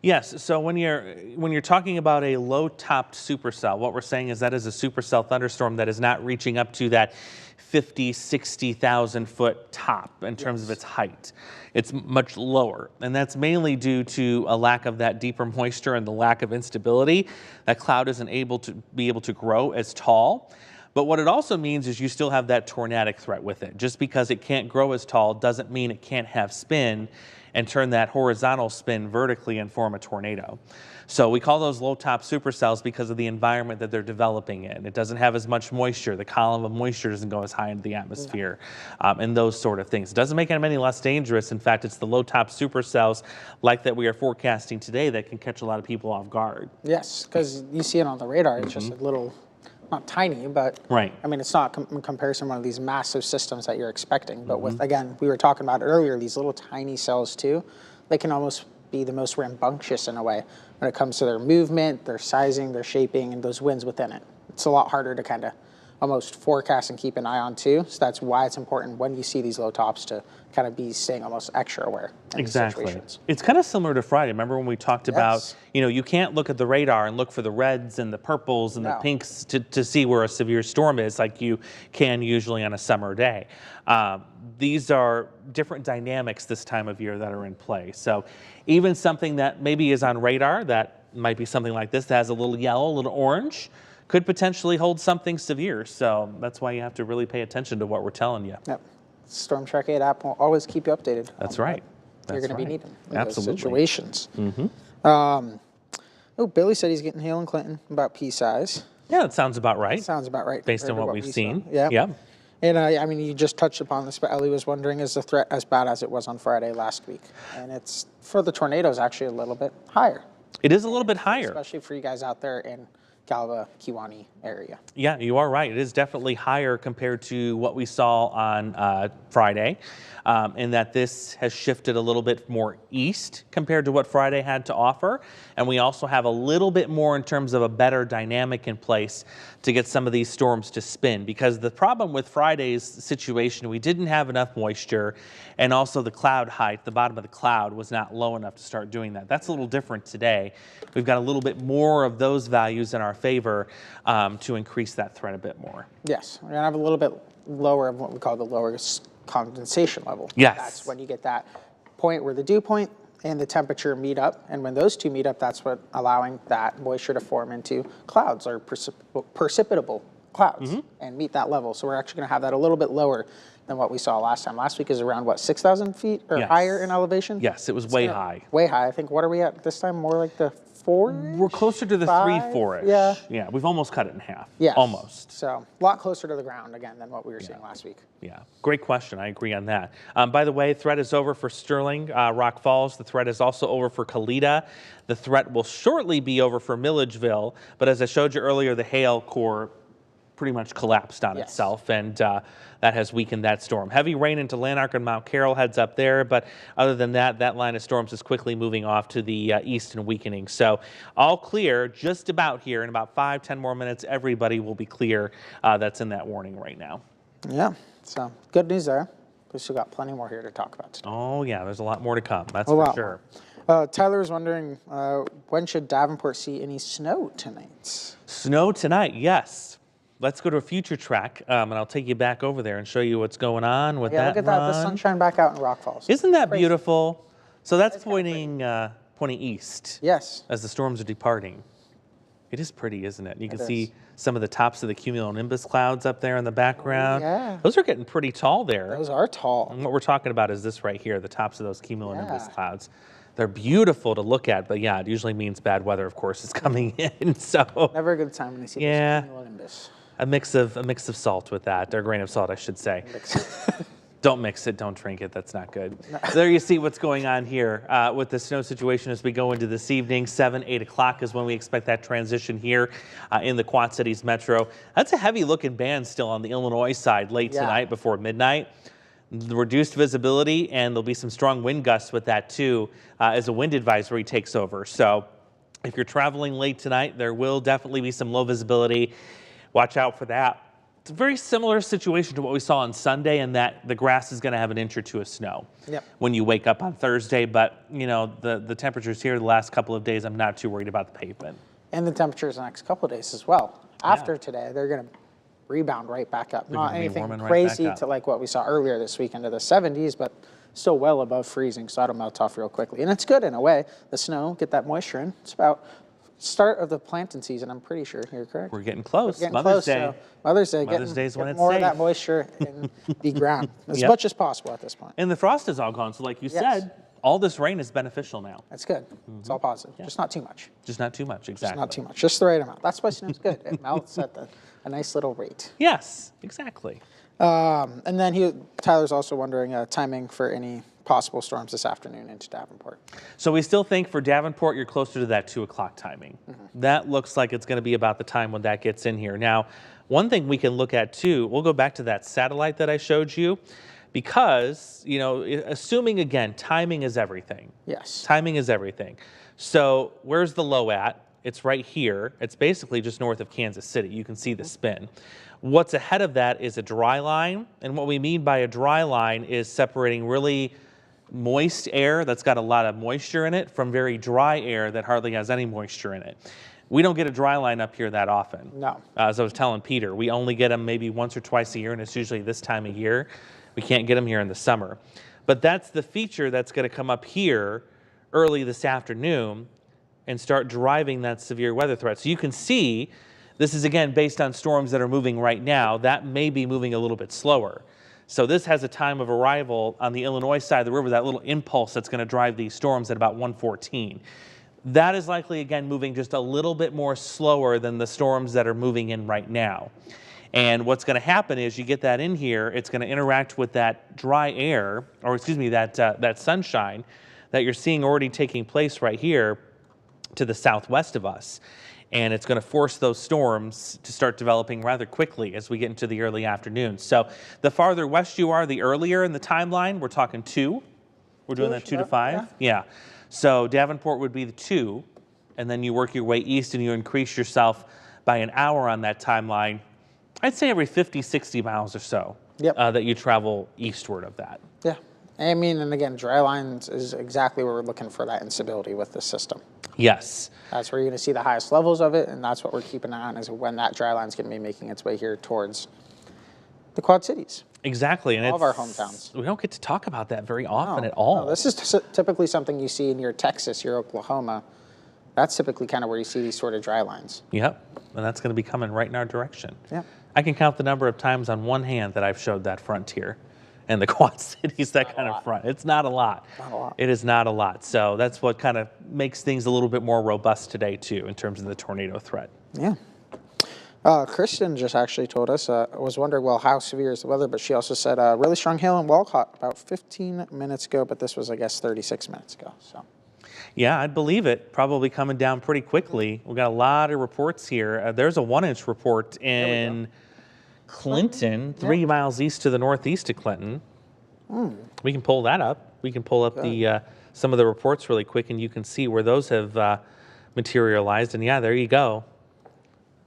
Yes, so when you're talking about a low-topped supercell, what we're saying is that is a supercell thunderstorm that is not reaching up to that 50, 60,000 foot top in terms of its height. It's much lower, and that's mainly due to a lack of that deeper moisture and the lack of instability. That cloud isn't able to grow as tall. But what it also means is you still have that tornadic threat with it. Just because it can't grow as tall doesn't mean it can't have spin and turn that horizontal spin vertically and form a tornado. So we call those low top supercells because of the environment that they're developing in. It doesn't have as much moisture. The column of moisture doesn't go as high into the atmosphere, and those sort of things. It doesn't make them any less dangerous. In fact, it's the low top supercells like that we are forecasting today that can catch a lot of people off guard. Yes, because you see it on the radar. It's just a little, not tiny, but Right. I mean, it's not in comparison to one of these massive systems that you're expecting. But with, again, we were talking about earlier, these little tiny cells too, they can almost be the most rambunctious in a way when it comes to their movement, their sizing, their shaping, and those winds within it. It's a lot harder to kind of almost forecast and keep an eye on too. So that's why it's important when you see these low tops to kind of be staying almost extra aware in these Exactly. situations. It's kind of similar to Friday. Remember when we talked about, Yes. you can't look at the radar and look for the reds and the purples and the No. pinks to see where a severe storm is like you can usually on a summer day. These are different dynamics this time of year that are in play. So even something that maybe is on radar, that might be something like this that has a little yellow, a little orange, could potentially hold something severe. So that's why you have to really pay attention to what we're telling you. Yep. Storm Track 8 app will always keep you updated. That's on right. what You're That's going to be right. needing in Absolutely. those situations. Billy said he's getting Hale and Clinton about pea size. Yeah, that sounds about right. Sounds about right. Based compared on to what we've we seen. saw. Yeah. Yeah. And I mean, you just touched upon this, but Ellie was wondering, is the threat as bad as it was on Friday last week? And it's, for the tornadoes, actually a little bit higher, It is a little bit higher. especially for you guys out there in Galva, Kiwani area. Yeah, you are right. It is definitely higher compared to what we saw on Friday, in that this has shifted a little bit more east compared to what Friday had to offer. And we also have a little bit more in terms of a better dynamic in place to get some of these storms to spin. Because the problem with Friday's situation, we didn't have enough moisture, and also the cloud height, the bottom of the cloud, was not low enough to start doing that. That's a little different today. We've got a little bit more of those values in our favor to increase that threat a bit more. Yes, we're going to have a little bit lower of what we call the lowest condensation level. Yes. That's when you get that point where the dew point and the temperature meet up. And when those two meet up, that's what allowing that moisture to form into clouds or precipitable clouds and meet that level. So we're actually going to have that a little bit lower than what we saw last time. Last week is around, what, 6,000 feet or Yes. higher in elevation? Yes, it was way high. Way high. I think, what are we at this time? More like the 4? We're closer to the 5? 3-4-ish. Yeah. Yeah, we've almost cut it in half. Yes. Almost. So a lot closer to the ground again than what we were seeing last week. Yeah, great question. I agree on that. By the way, threat is over for Sterling, Rock Falls. The threat is also over for Kalita. The threat will shortly be over for Milledgeville. But as I showed you earlier, the hail core pretty much collapsed on Yes. itself, and that has weakened that storm. Heavy rain into Lanark and Mount Carroll heads up there, but other than that, that line of storms is quickly moving off to the east and weakening. So all clear just about here. In about 5-10 more minutes, everybody will be clear that's in that warning right now. Yeah, so good news there. We still got plenty more here to talk about today. Oh, yeah, there's a lot more to come. That's A for lot sure. Tyler is wondering, when should Davenport see any snow tonight? Snow tonight, yes. Let's go to a future track, and I'll take you back over there and show you what's going on with Yeah, that look at that, the run. sunshine back out in Rock Falls. Isn't that Crazy. beautiful? So that's It's kinda pointing east Yes. as the storms are departing. It is pretty, isn't it? You can It see is. some of the tops of the cumulonimbus clouds up there in the background. yeah. Those are getting pretty tall there. Those are tall. And what we're talking about is this right here, the tops of those cumulonimbus Yeah. clouds. They're beautiful to look at, but yeah, it usually means bad weather, of course, is coming in. So Never a good time when you see Yeah. this cumulonimbus. a mix of salt with that, or a grain of salt, I should say. Don't mix it, don't drink it, that's not good. So there you see what's going on here with the snow situation as we go into this evening. 8 o'clock is when we expect that transition here in the Quad Cities Metro. That's a heavy looking band still on the Illinois side late Yeah. tonight before midnight. The reduced visibility, and there'll be some strong wind gusts with that too as a wind advisory takes over. So if you're traveling late tonight, there will definitely be some low visibility. Watch out for that. It's a very similar situation to what we saw on Sunday, in that the grass is going to have an inch or two of snow Yep. when you wake up on Thursday. But, you know, the temperatures here the last couple of days, I'm not too worried about the pavement. And the temperatures the next couple of days as well. After today, they're going to rebound right back up. Not gonna be anything warming right crazy back up. to like what we saw earlier this week into the 70s, but still well above freezing, so that'll melt off real quickly. And it's good in a way. The snow, get that moisture in. It's about start of the planting season, I'm pretty sure. You're correct. We're getting close. Getting Mother's close. Day. So Mother's Day. Mother's Day is when get it's more safe. of that moisture in the ground as Yep. much as possible at this point. And the frost is all gone. So like you Yes. said, all this rain is beneficial now. That's good. It's all positive. Just not too much. Just not too much, exactly. Just not too much. Just the right amount. That's why snow is good. It melts at a nice little rate. Yes, exactly. And then Tyler's also wondering timing for any possible storms this afternoon into Davenport. So we still think for Davenport, you're closer to that 2 o'clock timing. That looks like it's going to be about the time when that gets in here. Now, one thing we can look at too, we'll go back to that satellite that I showed you, because, you know, assuming again, timing is everything. Yes. Timing is everything. So where's the low at? It's right here. It's basically just north of Kansas City. You can see the spin. What's ahead of that is a dry line. And what we mean by a dry line is separating really moist air that's got a lot of moisture in it from very dry air that hardly has any moisture in it. We don't get a dry line up here that often. No. As I was telling Peter, we only get them maybe once or twice a year, and it's usually this time of year. We can't get them here in the summer. But that's the feature that's going to come up here early this afternoon and start driving that severe weather threat. So you can see this is, again, based on storms that are moving right now. That may be moving a little bit slower. So this has a time of arrival on the Illinois side of the river, that little impulse that's going to drive these storms at about 1:14. That is likely, again, moving just a little bit more slower than the storms that are moving in right now. And what's going to happen is you get that in here, it's going to interact with that dry air, or excuse me, that sunshine that you're seeing already taking place right here to the southwest of us. And it's going to force those storms to start developing rather quickly as we get into the early afternoon. So the farther west you are, the earlier in the timeline. We're talking 2. We're doing that 2 to 5. Yeah. So Davenport would be the 2, and then you work your way east and you increase yourself by an hour on that timeline. I'd say every 50, 60 miles or so that you travel eastward of that. Yeah. I mean, and again, dry lines is exactly where we're looking for that instability with the system. Yes. That's where you're going to see the highest levels of it, and that's what we're keeping an eye on, is when that dry line is going to be making its way here towards the Quad Cities. Exactly. And all of our hometowns. We don't get to talk about that very often at all. No, this is typically something you see in your Texas, your Oklahoma. That's typically kind of where you see these sort of dry lines. Yep. And that's going to be coming right in our direction. Yeah. I can count the number of times on one hand that I've showed that frontier and the Quad Cities, that kind of front. It's not a lot. Not a lot. It is not a lot. So that's what kind of makes things a little bit more robust today, too, in terms of the tornado threat. Yeah. Kristen just actually told us, was wondering, well, how severe is the weather? But she also said really strong hail in Walcott about 15 minutes ago, but this was, I guess, 36 minutes ago. So. Yeah, I'd believe it. Probably coming down pretty quickly. We've got a lot of reports here. There's a 1-inch report in Clinton, 3 miles east to the northeast of Clinton. We can pull that up. We can pull up the some of the reports really quick, and you can see where those have materialized. And yeah, there you go.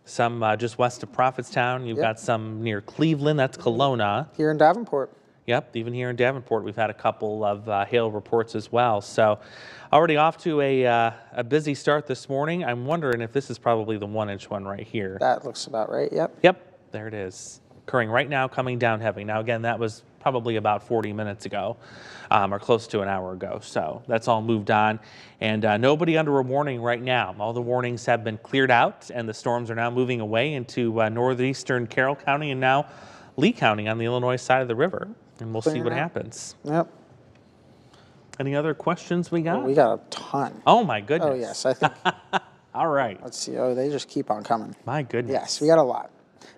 Some just west of Prophetstown. You've got some near Cleveland. That's Kelowna. Here in Davenport. Yep, even here in Davenport, we've had a couple of hail reports as well. So already off to a busy start this morning. I'm wondering if this is probably the 1-inch one right here. That looks about right, yep. Yep, there it is. Occurring right now, coming down heavy. Now, again, that was probably about 40 minutes ago, or close to an hour ago. So that's all moved on. And nobody under a warning right now. All the warnings have been cleared out, and the storms are now moving away into northeastern Carroll County and now Lee County on the Illinois side of the river. And we'll see what happens. Yep. Any other questions we got? Well, we got a ton. Oh, my goodness. Oh, yes, I think. All right. Let's see. Oh, they just keep on coming. My goodness. Yes, we got a lot.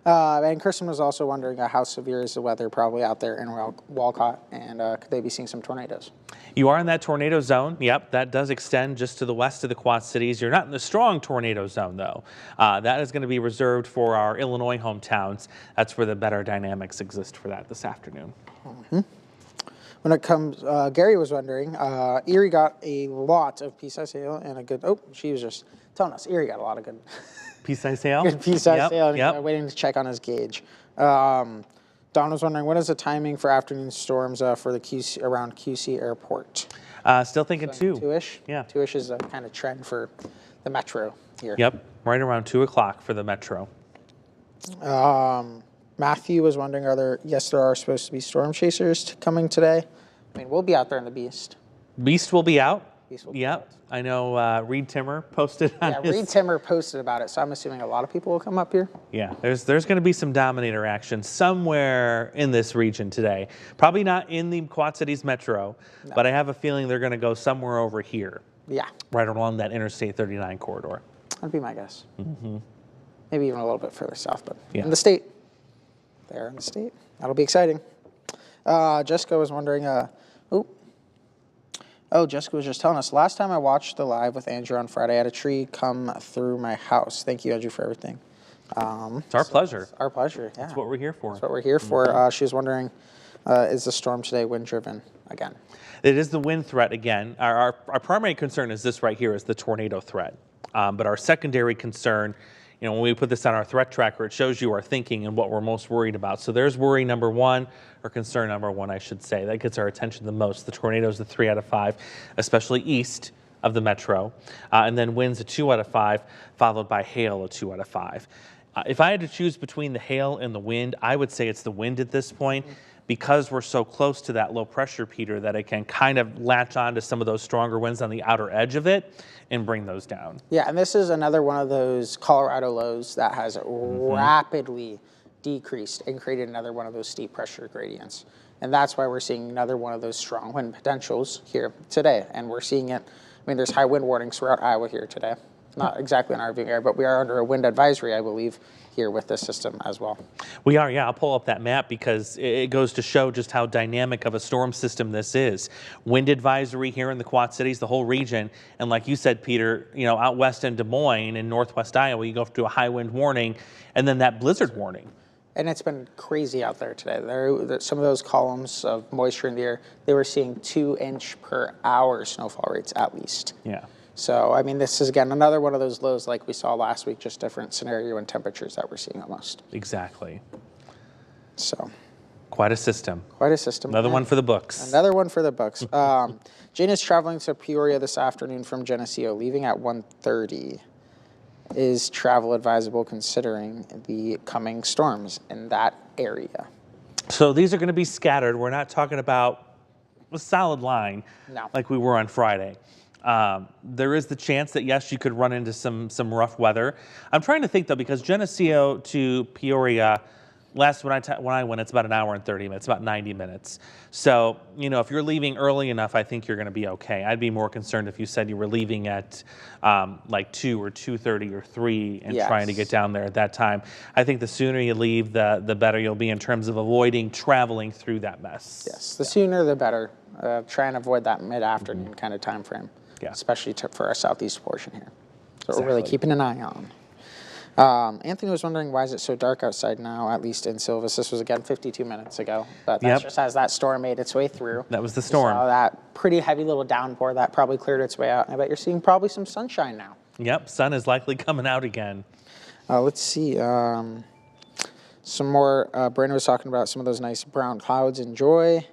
And Kristen was also wondering how severe is the weather probably out there in Walcott, and could they be seeing some tornadoes? You are in that tornado zone. Yep, that does extend just to the west of the Quad Cities. You're not in the strong tornado zone, though. That is going to be reserved for our Illinois hometowns. That's where the better dynamics exist for that this afternoon. When it comes, Gary was wondering, Erie got a lot of pea-sized hail and a good, she was just telling us, Erie got a lot of good Pea-sized hail? good pea-sized hail, and Yep. waiting to check on his gauge. Don was wondering, what is the timing for afternoon storms for the QC, around QC Airport? Still thinking 2. 2-ish? Yeah. 2-ish is a kind of trend for the metro here. Yep, right around 2 o'clock for the metro. Matthew was wondering, there are supposed to be storm chasers coming today. I mean, we'll be out there in the Beast. Beast will be out. These will be Yep. felt. I know Reed Timmer posted on Yeah, his... Reed Timmer posted about it, so I'm assuming a lot of people will come up here. Yeah, there's going to be some Dominator action somewhere in this region today. Probably not in the Quad Cities metro, but I have a feeling they're going to go somewhere over here. Yeah. Right along that Interstate 39 corridor. That'd be my guess. Maybe even a little bit further south, but Yeah. in the state. There in the state. That'll be exciting. Jessica was wondering, Jessica was just telling us, last time I watched the live with Andrew on Friday, I had a tree come through my house. Thank you, Andrew, for everything. It's our pleasure. It's our pleasure, yeah. That's what we're here for. That's what we're here for. She was wondering, is the storm today wind-driven again? It is the wind threat again. Our primary concern is this right here, is the tornado threat. But our secondary concern, when we put this on our threat tracker, it shows you our thinking and what we're most worried about. So there's worry number one, or concern number one, I should say. That gets our attention the most. The tornado is a 3 out of 5, especially east of the metro. And then winds a 2 out of 5, followed by hail a 2 out of 5. If I had to choose between the hail and the wind, I would say it's the wind at this point. Because we're so close to that low pressure, Peter, that it can kind of latch on to some of those stronger winds on the outer edge of it and bring those down. Yeah, and this is another one of those Colorado lows that has rapidly decreased and created another one of those steep pressure gradients. And that's why we're seeing another one of those strong wind potentials here today. And we're seeing it, there's high wind warnings throughout Iowa here today. Not exactly in our viewing area, but we are under a wind advisory, I believe, here with this system as well. We are, yeah. I'll pull up that map because it goes to show just how dynamic of a storm system this is. Wind advisory here in the Quad Cities, the whole region. And like you said, Peter, out west in Des Moines in northwest Iowa, you go to a high wind warning and then that blizzard warning. And it's been crazy out there today. Some of those columns of moisture in the air, they were seeing 2-inch per hour snowfall rates at least. Yeah. So, this is, again, another one of those lows like we saw last week, just different scenario and temperatures that we're seeing almost. Exactly. So. Quite a system. Quite a system. Another one for the books. Another one for the books. Jane is traveling to Peoria this afternoon from Geneseo, leaving at 1:30. Is travel advisable considering the coming storms in that area? So these are going to be scattered. We're not talking about a solid line like we were on Friday. There is the chance that, yes, you could run into some rough weather. I'm trying to think, though, because Geneseo to Peoria, last when I went, it's about an hour and 30 minutes, about 90 minutes. So, if you're leaving early enough, I think you're going to be okay. I'd be more concerned if you said you were leaving at like 2 or 2:30 or 3 and trying to get down there at that time. I think the sooner you leave, the better you'll be in terms of avoiding traveling through that mess. Yes, the sooner the better. Try and avoid that mid-afternoon kind of time frame. Yeah. Especially for our southeast portion here. So we're really keeping an eye on. Anthony was wondering, why is it so dark outside now, at least in Silvis? This was, again, 52 minutes ago. But that's just as that storm made its way through. That was the storm. Saw that pretty heavy little downpour that probably cleared its way out. And I bet you're seeing probably some sunshine now. Yep, sun is likely coming out again. Let's see. Some more. Brandon was talking about some of those nice brown clouds. Enjoy.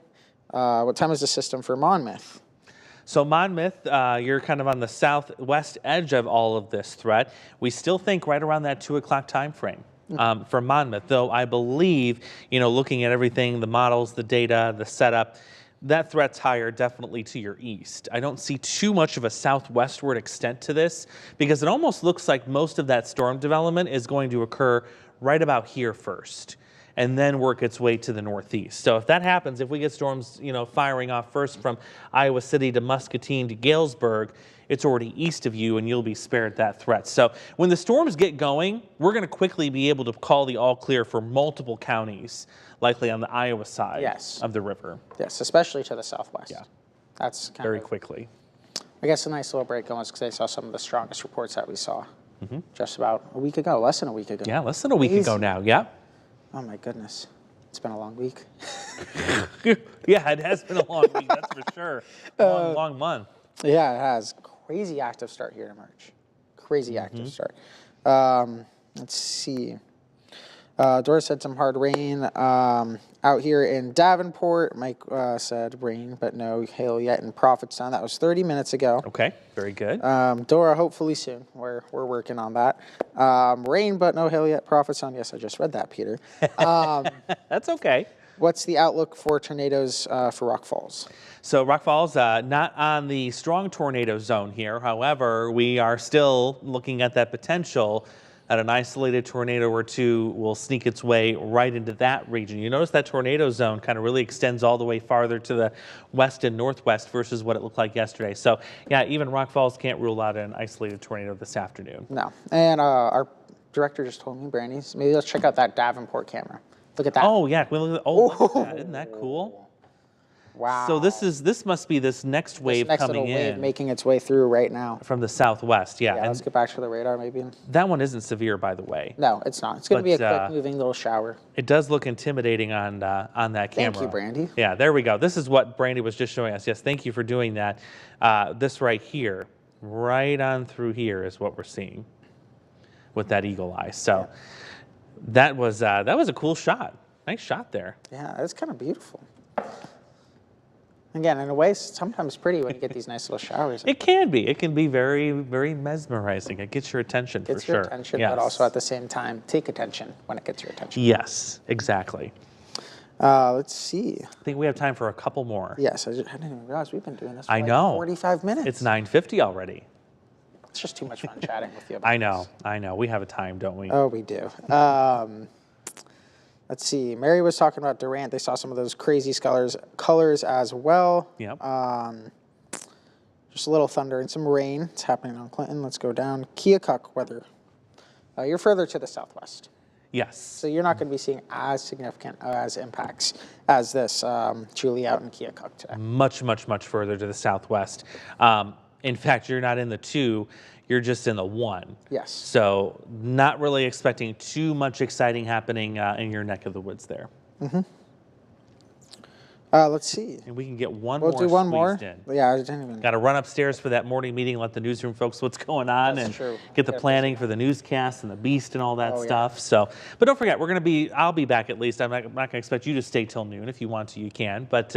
What time is the system for Monmouth? So Monmouth, you're kind of on the southwest edge of all of this threat. We still think right around that 2 o'clock time frame for Monmouth, though I believe, looking at everything, the models, the data, the setup, that threat's higher definitely to your east. I don't see too much of a southwestward extent to this because it almost looks like most of that storm development is going to occur right about here first and then work its way to the northeast. So if that happens, if we get storms, firing off first from Iowa City to Muscatine to Galesburg, it's already east of you and you'll be spared that threat. So when the storms get going, we're going to quickly be able to call the all clear for multiple counties, likely on the Iowa side of the river. Yes, especially to the southwest. Yeah. That's kind very of, quickly. I guess a nice little break on was because I saw some of the strongest reports that we saw just about a week ago, less than a week ago. Yeah, less than a week ago now, yeah. Oh my goodness. It's been a long week. Yeah, it has been a long week, that's for sure. Long month. Yeah, it has. Crazy active start here in March. Crazy active start. Let's see. Doris said some hard rain out here in Davenport. Mike said rain, but no hail yet in Prophetstown. That was 30 minutes ago. Okay, very good. Dora, hopefully soon. We're working on that. Rain, but no hail yet. Prophetstown. Yes, I just read that, Peter. That's okay. What's the outlook for tornadoes for Rock Falls? So Rock Falls, not on the strong tornado zone here. However, we are still looking at that potential that an isolated tornado or two will sneak its way right into that region. You notice that tornado zone kind of really extends all the way farther to the west and northwest versus what it looked like yesterday. So yeah, even Rock Falls can't rule out an isolated tornado this afternoon. No. And our director just told me, Brandy, maybe let's check out that Davenport camera. Look at that. Oh yeah, can we look at, look at that. Isn't that cool? Wow. So this must be this next wave coming in. Wave making its way through right now. From the southwest, yeah. Yeah, let's get back to the radar maybe. That one isn't severe, by the way. No, it's not. It's going to be a quick moving little shower. It does look intimidating on that camera. Thank you, Brandy. Yeah, there we go. This is what Brandy was just showing us. Yes, thank you for doing that. This right here, right on through here is what we're seeing with that eagle eye. So that was a cool shot. Nice shot there. Yeah, that's kind of beautiful. Again, in a way, sometimes pretty when you get these nice little showers. It can be. It can be very, very mesmerizing. It gets your attention for sure. Gets your attention, yes. But also at the same time, take attention when it gets your attention. Yes, exactly. Let's see. I think we have time for a couple more. Yes, I didn't even realize we've been doing this for I know. 45 minutes. It's 9:50 already. It's just too much fun chatting with you about I know. We have a time, don't we? Oh, we do. Let's see. Mary was talking about Durant. They saw some of those crazy colors as well. Yep. Just a little thunder and some rain. It's happening on Clinton. Let's go down. Keokuk weather. You're further to the southwest. Yes. So you're not going to be seeing as significant as impacts as this Julie out in Keokuk today. Much, much, much further to the southwest. In fact, you're not in the 2. You're just in the 1. Yes. So not really expecting too much exciting happening in your neck of the woods there. Mm-hmm. Let's see. And we can get one we'll more do one more. in. Yeah, I didn't even. Got to run upstairs for that morning meeting, let the newsroom folks what's going on, That's and true. get the planning for the newscast and the beast and all that Oh, stuff. So, but don't forget, I'll be back at least. I'm not going to expect you to stay till noon. If you want to, you can. But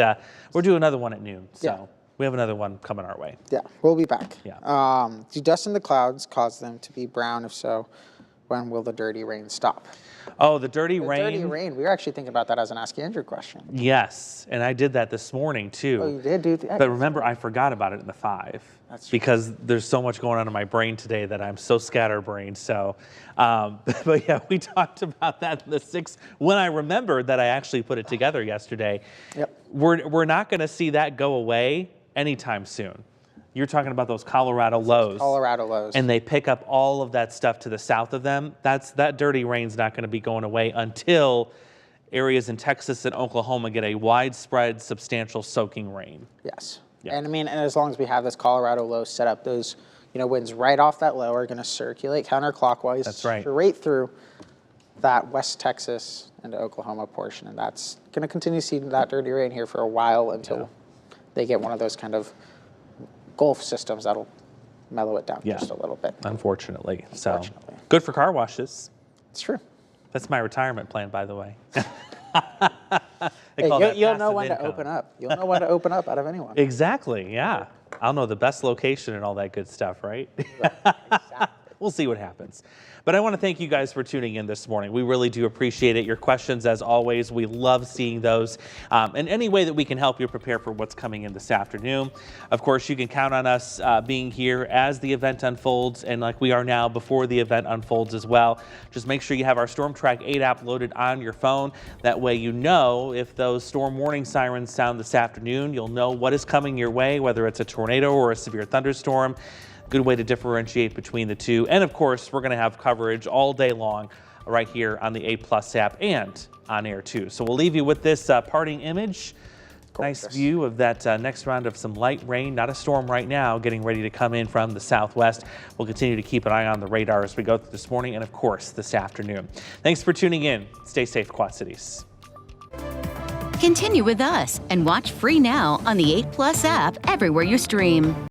we'll do another one at noon. So. Yeah. We have another one coming our way. Yeah, we'll be back. Yeah. Do dust in the clouds cause them to be brown? If so, when will the dirty rain stop? Oh, the dirty rain. Dirty rain. We were actually thinking about that as an Ask Andrew question. Yes, and I did that this morning too. Oh, you did do that? But remember, I forgot about it in the 5. That's true. Because there's so much going on in my brain today that I'm so scatterbrained. So, but yeah, we talked about that in the 6 when I remembered that I actually put it together yesterday. Yep. We're not going to see that go away anytime soon. You're talking about those Colorado lows. Colorado lows. And they pick up all of that stuff to the south of them. That dirty rain's not going to be going away until areas in Texas and Oklahoma get a widespread, substantial soaking rain. Yes. Yeah. And I mean, and as long as we have this Colorado low set up, those winds right off that low are going to circulate counterclockwise. That's right. Straight through that West Texas into Oklahoma portion, and that's going to continue to see that dirty rain here for a while until they get one of those kind of Gulf systems that'll mellow it down just a little bit. Unfortunately. So good for car washes. It's true. That's my retirement plan, by the way. You'll know when to open up. You'll know when to open up out of anyone. Exactly, yeah. I'll know the best location and all that good stuff, right? Exactly. We'll see what happens. But I want to thank you guys for tuning in this morning. We really do appreciate it. Your questions, as always, we love seeing those. And any way that we can help you prepare for what's coming in this afternoon. Of course, you can count on us being here as the event unfolds, and like we are now before the event unfolds as well. Just make sure you have our Storm Track 8 app loaded on your phone. That way you know if those storm warning sirens sound this afternoon, you'll know what is coming your way, whether it's a tornado or a severe thunderstorm. Good way to differentiate between the two. And of course, we're going to have coverage all day long right here on the A+ app and on air too. So we'll leave you with this parting image. Gorgeous. Nice view of that next round of some light rain, not a storm right now, getting ready to come in from the southwest. We'll continue to keep an eye on the radar as we go through this morning and of course this afternoon. Thanks for tuning in. Stay safe, Quad Cities. Continue with us and watch free now on the 8+ app everywhere you stream.